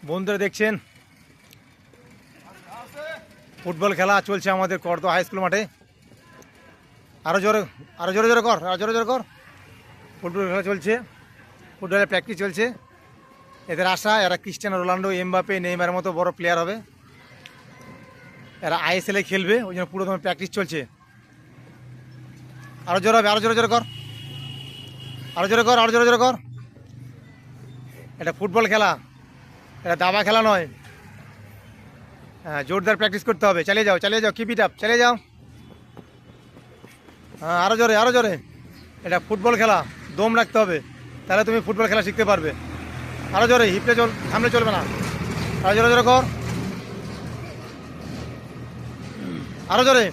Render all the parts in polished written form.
বন্ধুরা দেখছেন ফুটবল খেলা চলছে আমাদের করদোয়া হাই স্কুল মাঠে। আরো জোরে জোরে কর, আরো জোরে কর। ফুটবল খেলা চলছে, ফুটবলের প্র্যাকটিস চলছে। এদের আশা এরা ক্রিস্টিয়ানো রোনাল্ডো, এমবাপে, নেইমারের মতো বড় প্লেয়ার হবে। এরা আইএসএলে খেলবে, ওই জন্য পুরো তোমার প্র্যাকটিস চলছে। আরো জোরে হবে, আরো জোরে কর, আরো জোরে কর, আরো জোরে কর। এটা ফুটবল খেলা, এটা দাবা খেলা নয়। হ্যাঁ, জোরদার প্র্যাকটিস করতে হবে। চালিয়ে যাও, কিপ ইট আপ, চালিয়ে যাও। হ্যাঁ, আরো জোরে। এটা ফুটবল খেলা, দম রাখতে হবে, তাহলে তুমি ফুটবল খেলা শিখতে পারবে। আরো জোরে, হিপলে চল, থামলে চলবে না। আরো জোরে কর, আরো জোরে।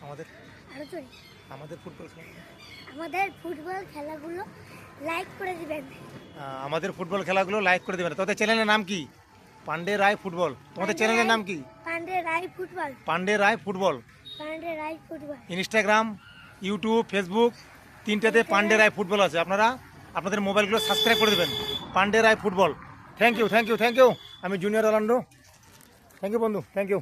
আমাদের আমাদের ফুটবল খেলাগুলো লাইক করে দিবেন। আমাদের ফুটবল খেলাগুলো লাইক করে দেবেন। তোদের চ্যানেলের নাম কি? পান্ডে রায় ফুটবল। তোমাদের চ্যানেলের নাম কি? Pande Rai football. Pande Rai football. Pande Rai football. Instagram, YouTube, Facebook তিনটাতে পান্ডে রায় ফুটবল আছে। আপনারা আপনাদের মোবাইলগুলো সাবস্ক্রাইব করে দেবেন, Pande Rai football. Thank you. আমি জুনিয়র রোনাল্ডো। থ্যাংক ইউ বন্ধু, থ্যাংক ইউ।